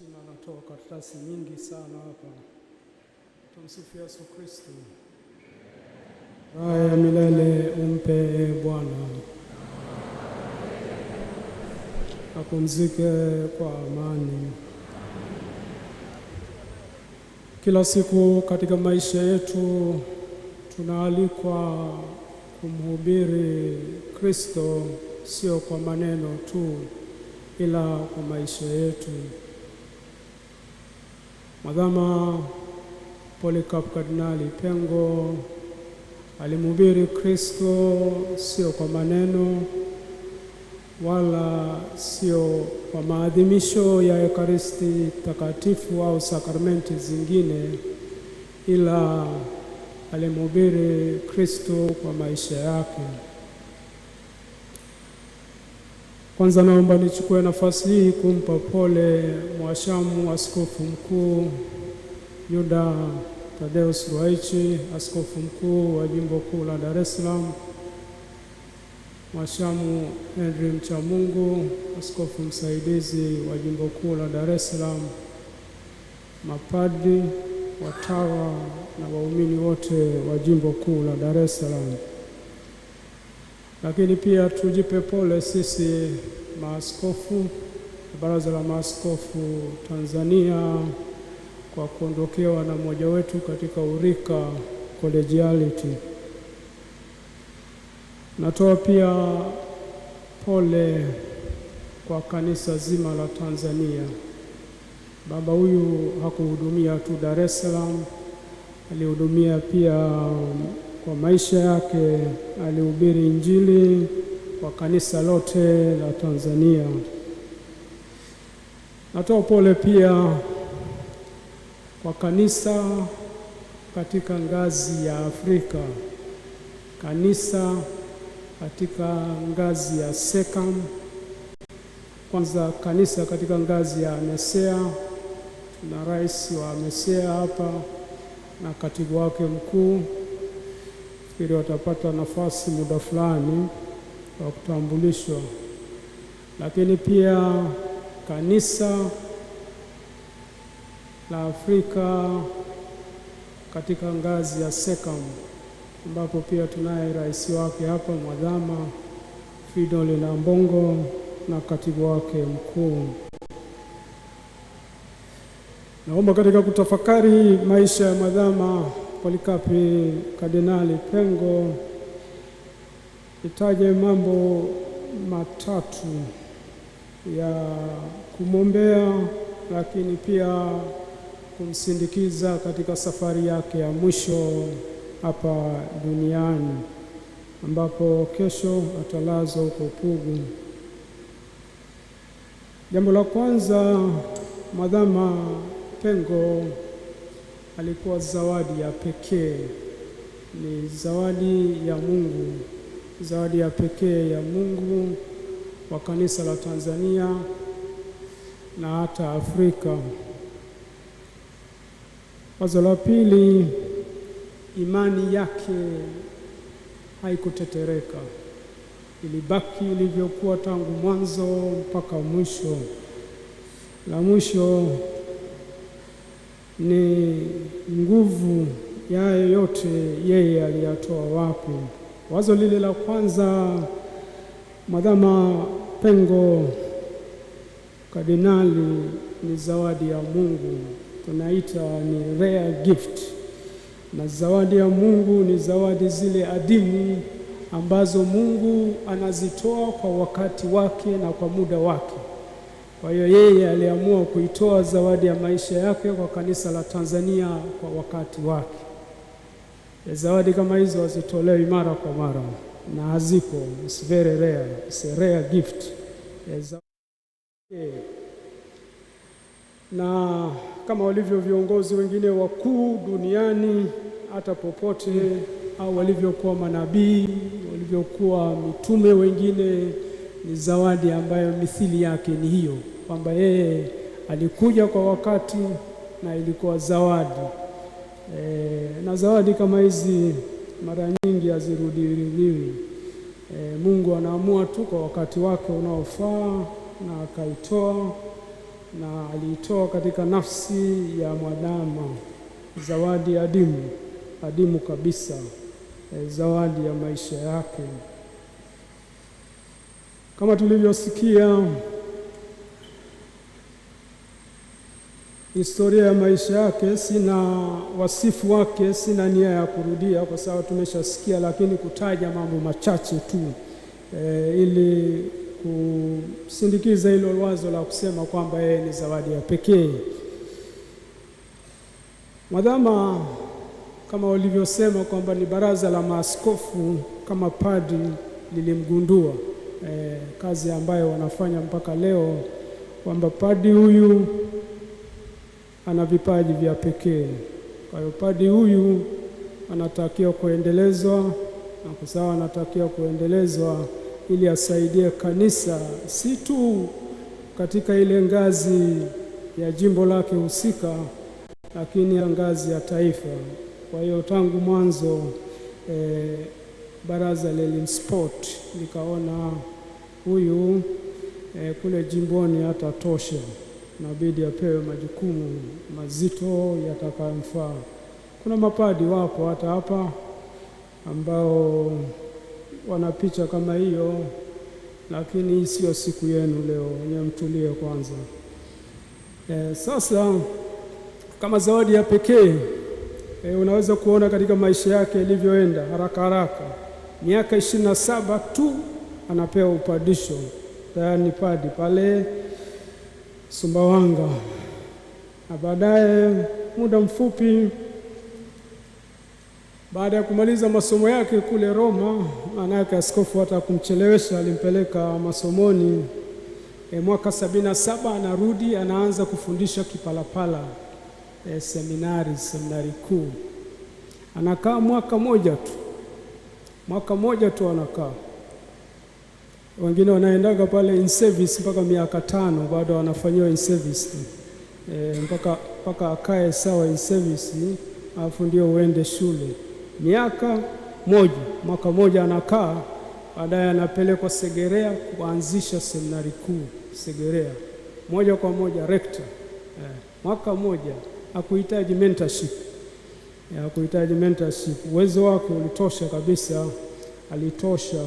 China anatoa karatasi nyingi sana hapa. Tumsifu Yesu Kristo. Raha ya milele umpe Bwana, apumzike kwa amani. Kila siku katika maisha yetu tunaalikwa kumhubiri Kristo, sio kwa maneno tu, ila kwa maisha yetu. Mwadhama Polycarp Kardinali Pengo alimhubiri Kristo sio kwa maneno wala sio kwa maadhimisho ya Ekaristi takatifu au sakramenti zingine, ila alimhubiri Kristo kwa maisha yake. Kwanza naomba nichukue nafasi hii kumpa pole Mhashamu Askofu Mkuu Yuda Thaddeus Ruwa'ichi, Askofu Mkuu wa Jimbo Kuu la Dar es Salaam, Mhashamu Henry Mchamungu, Askofu Msaidizi wa Jimbo Kuu la Dar es Salaam, mapadri, watawa na waumini wote wa Jimbo Kuu la Dar es Salaam. Lakini pia tujipe pole sisi maaskofu, Baraza la Maaskofu Tanzania, kwa kuondokewa na mmoja wetu katika urika collegiality. Natoa pia pole kwa kanisa zima la Tanzania. Baba huyu hakuhudumia tu Dar es Salaam, alihudumia pia kwa maisha yake, alihubiri Injili kwa kanisa lote la Tanzania. Natoa pole pia kwa kanisa katika ngazi ya Afrika, kanisa katika ngazi ya SECAM, kwanza kanisa katika ngazi ya MESEA. Tuna rais wa MESEA hapa na katibu wake mkuu, ili watapata nafasi muda fulani wa kutambulishwa. Lakini pia kanisa la Afrika katika ngazi ya SECAM, ambapo pia tunaye rais wake hapa Mwadhama Fridolin Nambongo na katibu wake mkuu. Naomba katika kutafakari maisha ya Mwadhama Polycarp Kardinali Pengo itaje mambo matatu ya kumwombea, lakini pia kumsindikiza katika safari yake ya mwisho hapa duniani, ambapo kesho atalazwa huko Pugu. Jambo la kwanza, Mwadhama Pengo alikuwa zawadi ya pekee, ni zawadi ya Mungu, zawadi ya pekee ya Mungu kwa kanisa la Tanzania na hata Afrika. Wazo la pili, imani yake haikutetereka, ilibaki ilivyokuwa tangu mwanzo mpaka mwisho. La mwisho ni nguvu ya yote yeye aliyatoa wapi. Wazo lile la kwanza, Mwadhama Pengo Kardinali ni zawadi ya Mungu, tunaita ni rare gift. Na zawadi ya Mungu ni zawadi zile adimu ambazo Mungu anazitoa kwa wakati wake na kwa muda wake. Kwa hiyo yeye aliamua kuitoa zawadi ya maisha yake kwa kanisa la Tanzania kwa wakati wake. Zawadi kama hizo hazitolewi mara kwa mara na hazipo, it's very rare, it's a rare gift. Na kama walivyo viongozi wengine wakuu duniani hata popote, au walivyokuwa manabii, walivyokuwa mitume wengine, ni zawadi ambayo mithili yake ni hiyo, kwamba yeye alikuja kwa wakati na ilikuwa zawadi. Na zawadi kama hizi mara nyingi hazirudiwi. Mungu anaamua tu kwa wakati wake unaofaa na akaitoa. na aliitoa katika nafsi ya mwanadamu, zawadi adimu kabisa, zawadi ya maisha yake. Kama tulivyosikia historia ya maisha yake, sina wasifu wake, sina nia ya kurudia kwa sababu tumeshasikia, lakini kutaja mambo machache tu ili kusindikiza hilo wazo la kusema kwamba yeye ni zawadi ya pekee. Mwadhama, kama walivyosema kwamba ni baraza la maaskofu kama padri lilimgundua kazi ambayo wanafanya mpaka leo, kwamba padri huyu ana vipaji vya pekee. Kwa hiyo padri huyu anatakiwa kuendelezwa, na kwa sababu anatakiwa kuendelezwa ili asaidie kanisa si tu katika ile ngazi ya jimbo lake husika, lakini ya ngazi ya taifa. Kwa hiyo tangu mwanzo baraza lilimspot, likaona huyu kule jimboni hatatosha, inabidi apewe majukumu mazito yatakayomfaa. Kuna mapadi wapo hata hapa ambao wana picha kama hiyo, lakini hii sio siku yenu leo, nyewe mtulie kwanza. Sasa kama zawadi ya pekee unaweza kuona katika maisha yake ilivyoenda haraka. Miaka 27 tu anapewa upadisho, tayari ni padi pale Sumbawanga, na baadaye muda mfupi baada ya kumaliza masomo yake kule Roma, manake askofu hata kumchelewesha, alimpeleka masomoni. Mwaka 77 anarudi, anaanza kufundisha Kipalapala seminari kuu. Anakaa mwaka moja tu anakaa. Wengine wanaendaga pale in service mpaka miaka 5 bado wanafanyiwa in service mpaka akae sawa in service, alafu ndio uende shule. Mwaka moja anakaa, baadaye anapelekwa Segerea kuanzisha seminari kuu Segerea, moja kwa moja rector. Mwaka moja, hakuhitaji mentorship, uwezo wake ulitosha kabisa, alitosha.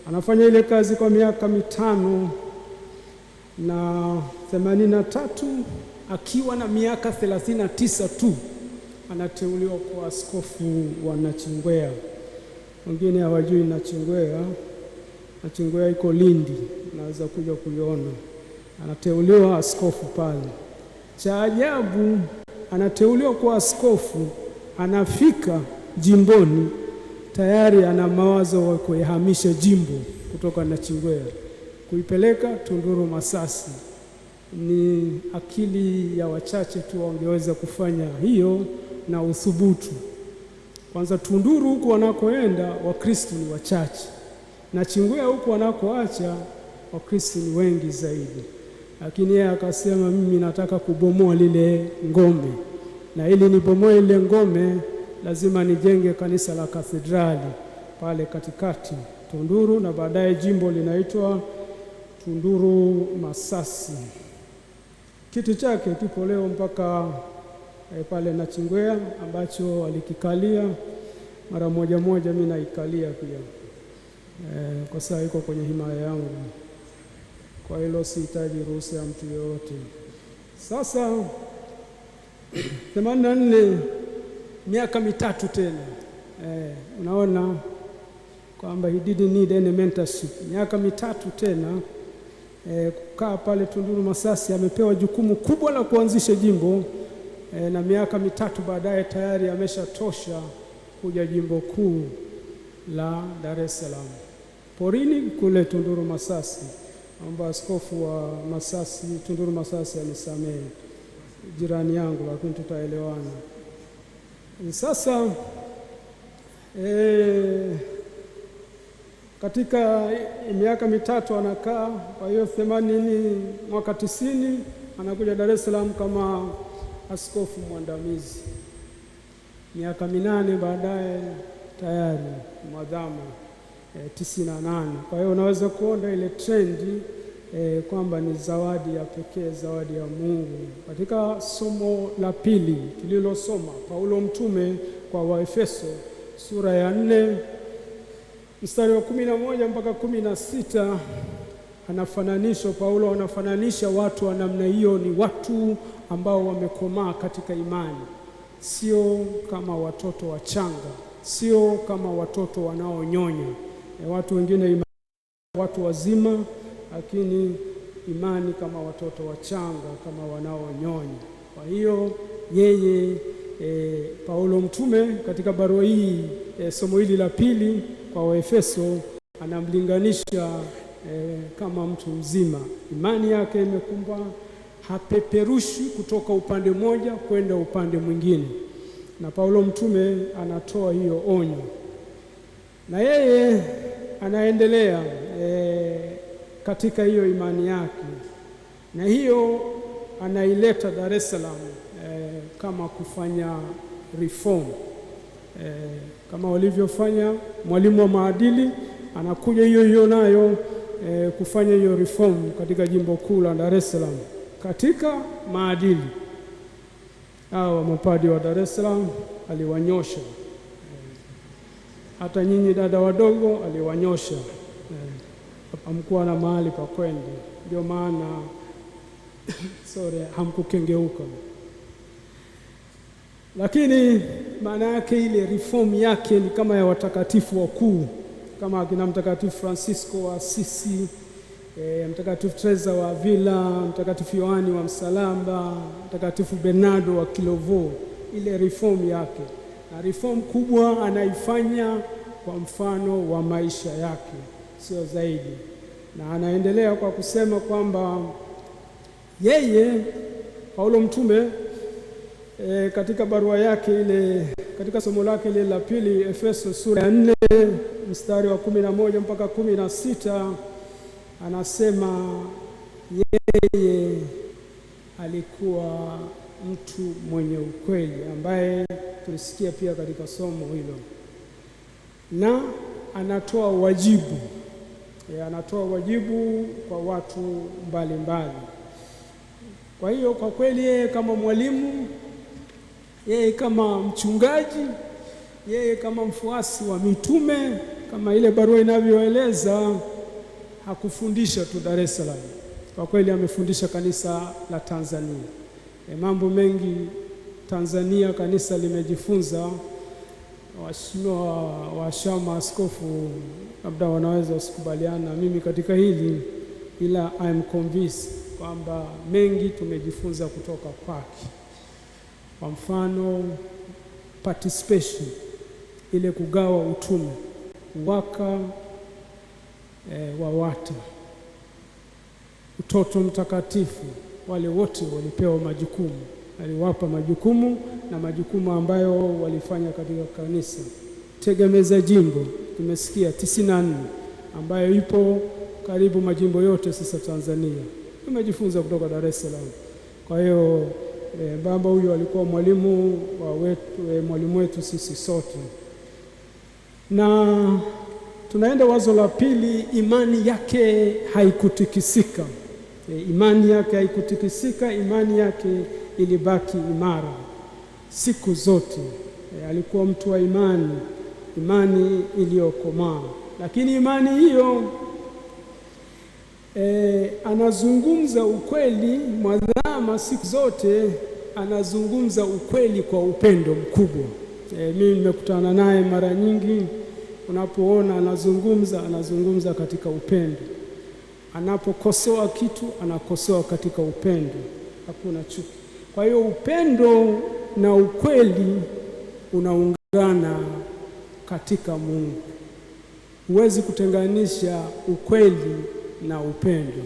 Anafanya ile kazi kwa miaka 5 na 83, akiwa na miaka 39 tu anateuliwa kuwa askofu wa Nachingwea. Wengine hawajui Nachingwea iko Lindi, naweza kuja kuiona. Anateuliwa askofu pale. Cha ajabu, anateuliwa kuwa askofu, anafika jimboni tayari ana mawazo wa kuihamisha jimbo kutoka Nachingwea kuipeleka Tunduru Masasi. Ni akili ya wachache tu wangeweza kufanya hiyo na uthubutu. Kwanza Tunduru huko wanakoenda Wakristo ni wachache, Nachingwea huko wanakoacha Wakristo ni wengi zaidi. Lakini yeye akasema, mimi nataka kubomoa lile ngome, na ili nibomoe ile ngome lazima nijenge kanisa la kathedrali pale katikati Tunduru, na baadaye jimbo linaitwa Tunduru Masasi. Kiti chake kipo leo mpaka pale Nachingwea, ambacho alikikalia mara moja, mimi naikalia pia kwa sababu iko kwenye himaya yangu. Kwa hilo sihitaji ruhusa ya mtu yoyote. Sasa 84, miaka 3 tena. Unaona kwamba he didn't need any mentorship. Miaka 3 tena kukaa pale Tunduru Masasi, amepewa jukumu kubwa la kuanzisha jimbo na miaka 3 baadaye tayari ameshatosha kuja jimbo kuu la Dar es Salaam. Porini kule Tunduru Masasi, amba askofu wa Masasi, Tunduru Masasi anisamehe, jirani yangu, lakini tutaelewana. Sasa katika miaka 3 anakaa. Kwa hiyo 80, mwaka 90 anakuja Dar es Salaam kama askofu mwandamizi. Miaka 8 baadaye tayari mwadhama 98. Kwa hiyo unaweza kuona ile trendi kwamba ni zawadi ya pekee, zawadi ya Mungu. Katika somo la pili tulilosoma, Paulo mtume kwa Waefeso sura ya 4 mstari wa 11 mpaka 16, Paulo anafananisha watu wa namna hiyo ni watu ambao wamekomaa katika imani, sio kama watoto wachanga, sio kama watoto wanaonyonya. Watu wengine imani, watu wazima, lakini imani kama watoto wachanga, kama wanaonyonya. Kwa hiyo yeye Paulo mtume katika barua hii somo hili la pili kwa Waefeso anamlinganisha kama mtu mzima. Imani yake imekumba, hapeperushi kutoka upande mmoja kwenda upande mwingine, na Paulo mtume anatoa hiyo onyo, na yeye anaendelea katika hiyo imani yake, na hiyo anaileta Dar es Salaam kama kufanya reform kama walivyofanya mwalimu wa maadili, anakuja hiyo nayo kufanya hiyo reform katika jimbo kuu la Dar es Salaam katika maadili. Hao mapadi wa Dar es Salaam aliwanyosha, hata nyinyi dada wadogo aliwanyosha, hamkuwa na mahali pa kwenda, ndio maana hamkukengeuka. Lakini maana yake ile reform yake ni kama ya watakatifu wakuu, kama akina Mtakatifu Francisco wa Assisi, Mtakatifu Teresa wa Avila, Mtakatifu Yohani wa Msalaba, Mtakatifu Bernardo wa Kilovo. Ile reform yake, na reform kubwa anaifanya kwa mfano wa maisha yake, sio zaidi. Na anaendelea kwa kusema kwamba yeye Paulo mtume katika barua yake ile, katika somo lake ile la pili Efeso sura ya 4 mstari wa 11 mpaka 16, anasema yeye alikuwa mtu mwenye ukweli, ambaye tulisikia pia katika somo hilo, na anatoa wajibu kwa watu mbalimbali. Kwa hiyo kwa kweli yeye kama mwalimu, yeye kama mchungaji, yeye kama mfuasi wa mitume, kama ile barua inavyoeleza, hakufundisha tu Dar es Salaam. Kwa kweli amefundisha kanisa la Tanzania. Mambo mengi Tanzania kanisa limejifunza. Waheshimiwa washama askofu labda wanaweza usikubaliana na mimi katika hili, ila I am convinced kwamba mengi tumejifunza kutoka kwake. Kwa mfano participation, ile kugawa utume, waka wa wata, utoto mtakatifu, wale wote walipewa majukumu, aliwapa majukumu na majukumu ambayo walifanya katika kanisa. Tegemeza jimbo tumesikia 94 ambayo ipo karibu majimbo yote sasa Tanzania, tumejifunza kutoka Dar es Salaam. Kwa hiyo baba huyu alikuwa mwalimu wetu sisi sote. Na tunaenda wazo la pili, imani yake haikutikisika. Imani yake haikutikisika, imani yake ilibaki imara siku zote. Alikuwa mtu wa imani iliyokomaa. Lakini imani hiyo anazungumza ukweli mwadhama siku zote, anazungumza ukweli kwa upendo mkubwa. Mimi nimekutana naye mara nyingi, unapoona anazungumza katika upendo. Anapokosoa kitu anakosoa katika upendo, hakuna chuki. Kwa hiyo upendo na ukweli unaungana katika Mungu. Huwezi kutenganisha ukweli na upendo.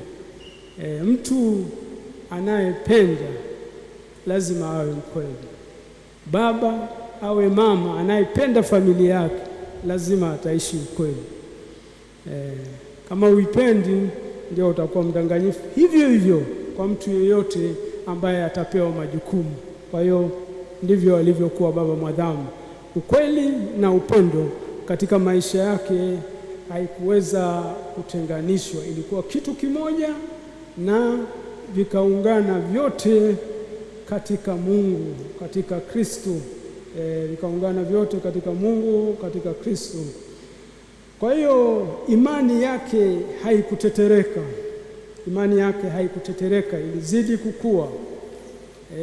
Mtu anayependa lazima awe mkweli. Baba awe mama anayependa familia yake lazima ataishi ukweli. Kama uipendi, ndio utakuwa mdanganyifu. Hivyo kwa mtu yeyote ambaye atapewa majukumu. Kwa hiyo ndivyo alivyokuwa baba mwadhamu. Ukweli na upendo katika maisha yake haikuweza kutenganishwa, ilikuwa kitu kimoja na vikaungana vyote katika Mungu, katika Kristo. Vikaungana vyote katika Mungu, katika Kristo. Kwa hiyo imani yake haikutetereka. Imani yake haikutetereka, ilizidi kukua.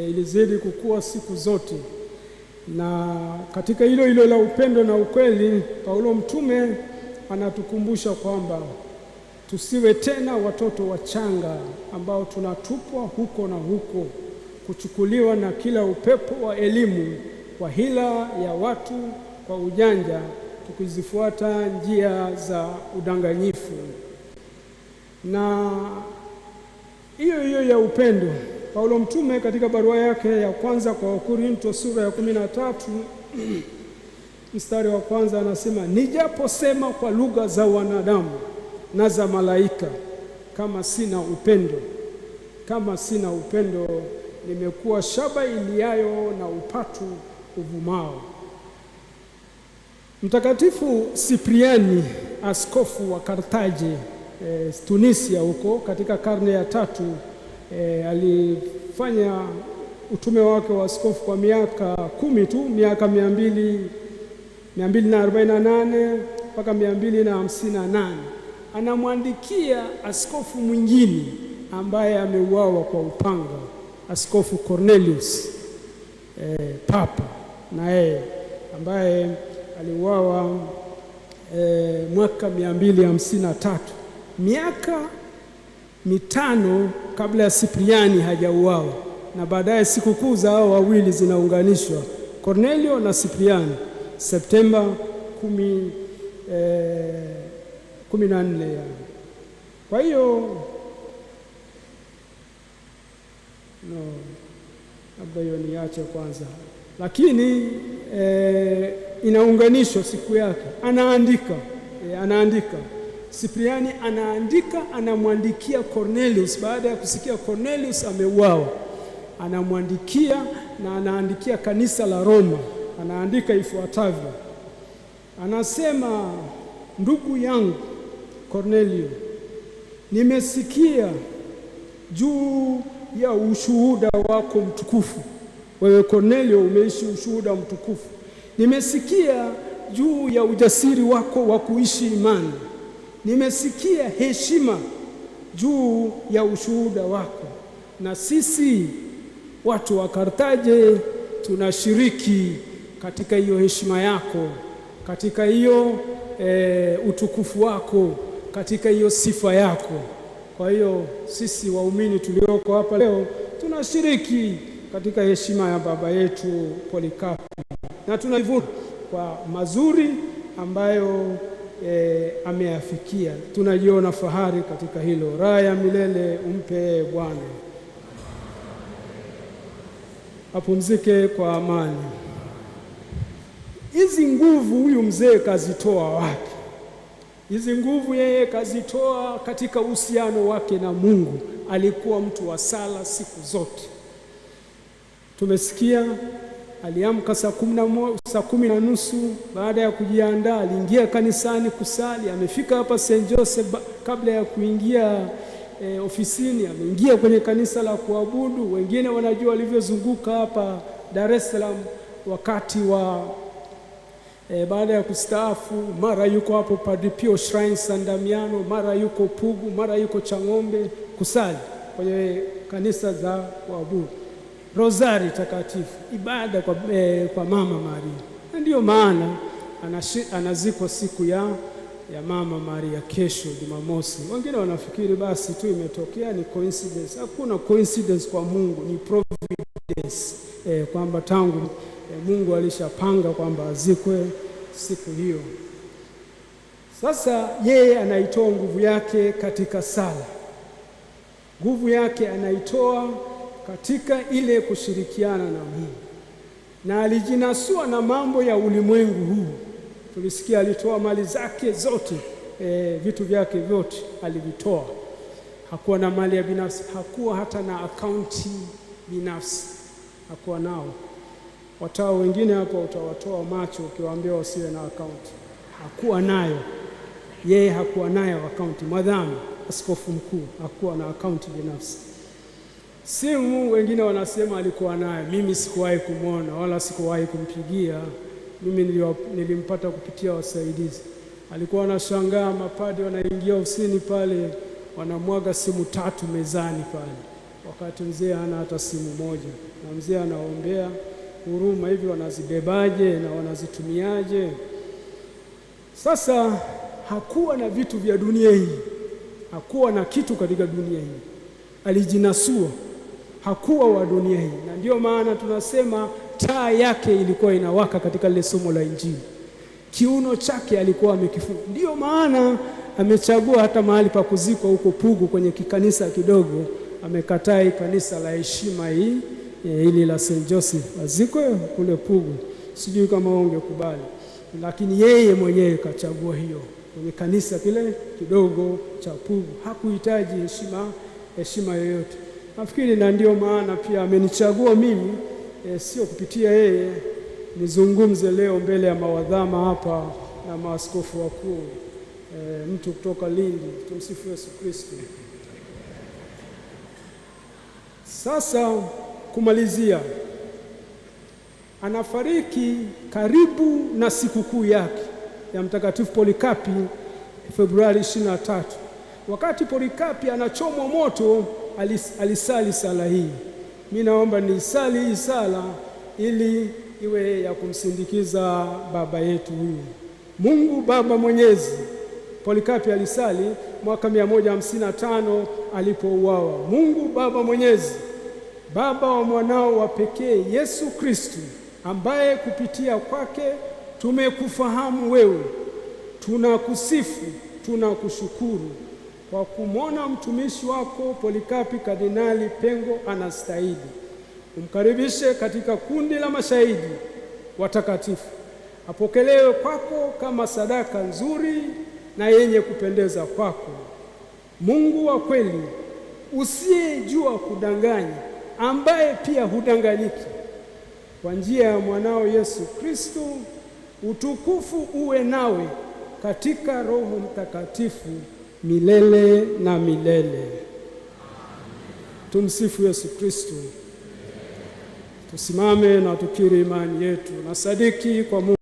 Ilizidi kukua siku zote. Na katika hilo la upendo na ukweli, Paulo mtume anatukumbusha kwamba tusiwe tena watoto wachanga ambao tunatupwa huko na huko, kuchukuliwa na kila upepo wa elimu, kwa hila ya watu, kwa ujanja, tukizifuata njia za udanganyifu. Na hiyo ya upendo, Paulo mtume katika barua yake ya kwanza kwa Wakorintho sura ya 13 mstari wa kwanza anasema, nijaposema kwa lugha za wanadamu na za malaika, kama sina upendo nimekuwa shaba iliayo na upatu uvumao. Mtakatifu Sipriani, askofu wa Karthaje, Tunisia huko katika karne ya 3, alifanya utume wake wa askofu kwa miaka 10 tu, miaka 248 mpaka 258. Anamwandikia askofu mwingine ambaye ameuawa kwa upanga, Askofu Cornelius, Papa naye ambaye aliuawa mwaka 253, miaka 5 kabla ya Sipriani hajauawa. Na baadaye sikukuu za hao wawili zinaunganishwa, Cornelio na Sipriani, Septemba 14. Kwa hiyo labda hiyo niache kwanza, lakini inaunganishwa siku yake. Anaandika Sipriani, anamwandikia Cornelius baada ya kusikia Cornelius ameuawa. Anamwandikia na anaandikia kanisa la Roma. Anaandika ifuatavyo, anasema, ndugu yangu Cornelio, nimesikia juu ya ushuhuda wako mtukufu. Wewe Cornelio umeishi ushuhuda mtukufu. Nimesikia juu ya ujasiri wako wa kuishi imani. Nimesikia heshima juu ya ushuhuda wako, na sisi watu wa Karthaje tunashiriki katika hiyo heshima yako, katika hiyo utukufu wako, katika hiyo sifa yako. Kwa hiyo sisi waumini tulioko hapa leo tunashiriki katika heshima ya baba yetu Polikapu, na tunajivunia kwa mazuri ambayo ameyafikia. Tunajiona fahari katika hilo. Raha ya milele umpe Bwana, apumzike kwa amani. Hizi nguvu huyu mzee kazitoa wapi? Hizi nguvu yeye kazitoa katika uhusiano wake na Mungu. Alikuwa mtu wa sala siku zote. Tumesikia aliamka saa 10:30. Baada ya kujiandaa aliingia kanisani kusali. Amefika hapa St. Joseph, kabla ya kuingia ofisini ameingia kwenye kanisa la kuabudu. Wengine wanajua alivyozunguka hapa Dar es Salaam wakati wa baada ya kustaafu. Mara yuko hapo Padre Pio Shrine San Damiano, mara yuko Pugu, mara yuko Chang'ombe kusali kwenye kanisa za kuabudu, Rozari takatifu, ibada kwa Mama Maria. Na ndiyo maana anazikwa siku ya Mama Maria kesho Jumamosi. Wengine wanafikiri basi tu imetokea, ni coincidence. Hakuna coincidence kwa Mungu, ni providence, kwamba tangu Mungu alishapanga kwamba azikwe siku hiyo. Sasa yeye anaitoa nguvu yake katika sala. Nguvu yake anaitoa katika ile kushirikiana na Mungu, na alijinasua na mambo ya ulimwengu huu. Tulisikia alitoa mali zake zote, vitu vyake vyote alivitoa. Hakuwa na mali ya binafsi, hakuwa hata na akaunti binafsi, hakuwa nao. Watawa wengine hapa utawatoa macho ukiwaambia wasiwe na akaunti. Hakuwa nayo. Yeye hakuwa nayo akaunti. Madhambi askofu mkuu, hakuwa na akaunti binafsi. Simu wengine wanasema alikuwa nayo, mimi sikuwahi kumwona wala sikuwahi kumpigia. Mimi nilimpata kupitia wasaidizi. Alikuwa anashangaa mapadi wanaingia ofisini pale wanamwaga simu 3 mezani pale, wakati mzee hana hata simu moja, na mzee anaombea huruma, hivi wanazibebaje na wanazitumiaje? Sasa hakuwa na vitu vya dunia hii, hakuwa na kitu katika dunia hii, alijinasua, hakuwa wa dunia hii. Na ndio maana tunasema taa yake ilikuwa inawaka katika lile somo la Injili. Kiuno chake alikuwa amekifunga. Ndio maana amechagua hata mahali pa kuzikwa huko Pugu kwenye kikanisa kidogo, amekataa kanisa la heshima hili la St. Joseph, azikwe kule Pugu. Sijui kama ungekubali, lakini yeye mwenyewe kachagua hiyo kwenye kanisa kile kidogo cha Pugu. Hakuhitaji heshima yoyote. Nafikiri na ndio maana pia amenichagua mimi, sio kupitia yeye, nizungumze leo mbele ya mawadhama hapa na maaskofu wakuu, mtu kutoka Lindi. Tumsifu Yesu Kristo. Sasa kumalizia, anafariki karibu na sikukuu yake ya Mtakatifu Polikapi Februari 23. Wakati Polikapi anachomwa moto, alisali sala hii. Mimi naomba nisali hii sala ili iwe ya kumsindikiza baba yetu huyu. Mungu Baba Mwenyezi. Polikapi alisali mwaka 155 alipouawa. Mungu Baba Mwenyezi, Baba wa mwanao wa pekee Yesu Kristo, ambaye kupitia kwake tumekufahamu wewe, tunakusifu, tunakushukuru kwa kumwona mtumishi wako Polikapi Kardinali Pengo anastahili. Umkaribishe katika kundi la mashahidi watakatifu, apokelewe kwako kama sadaka nzuri na yenye kupendeza kwako. Mungu wa kweli, usiyejua kudanganya, ambaye pia hudanganyiki, kwa njia ya mwanao Yesu Kristo, utukufu uwe nawe katika Roho Mtakatifu milele na milele. Tumsifu Yesu Kristo. Tusimame na tukiri imani yetu na sadiki kwa Mungu.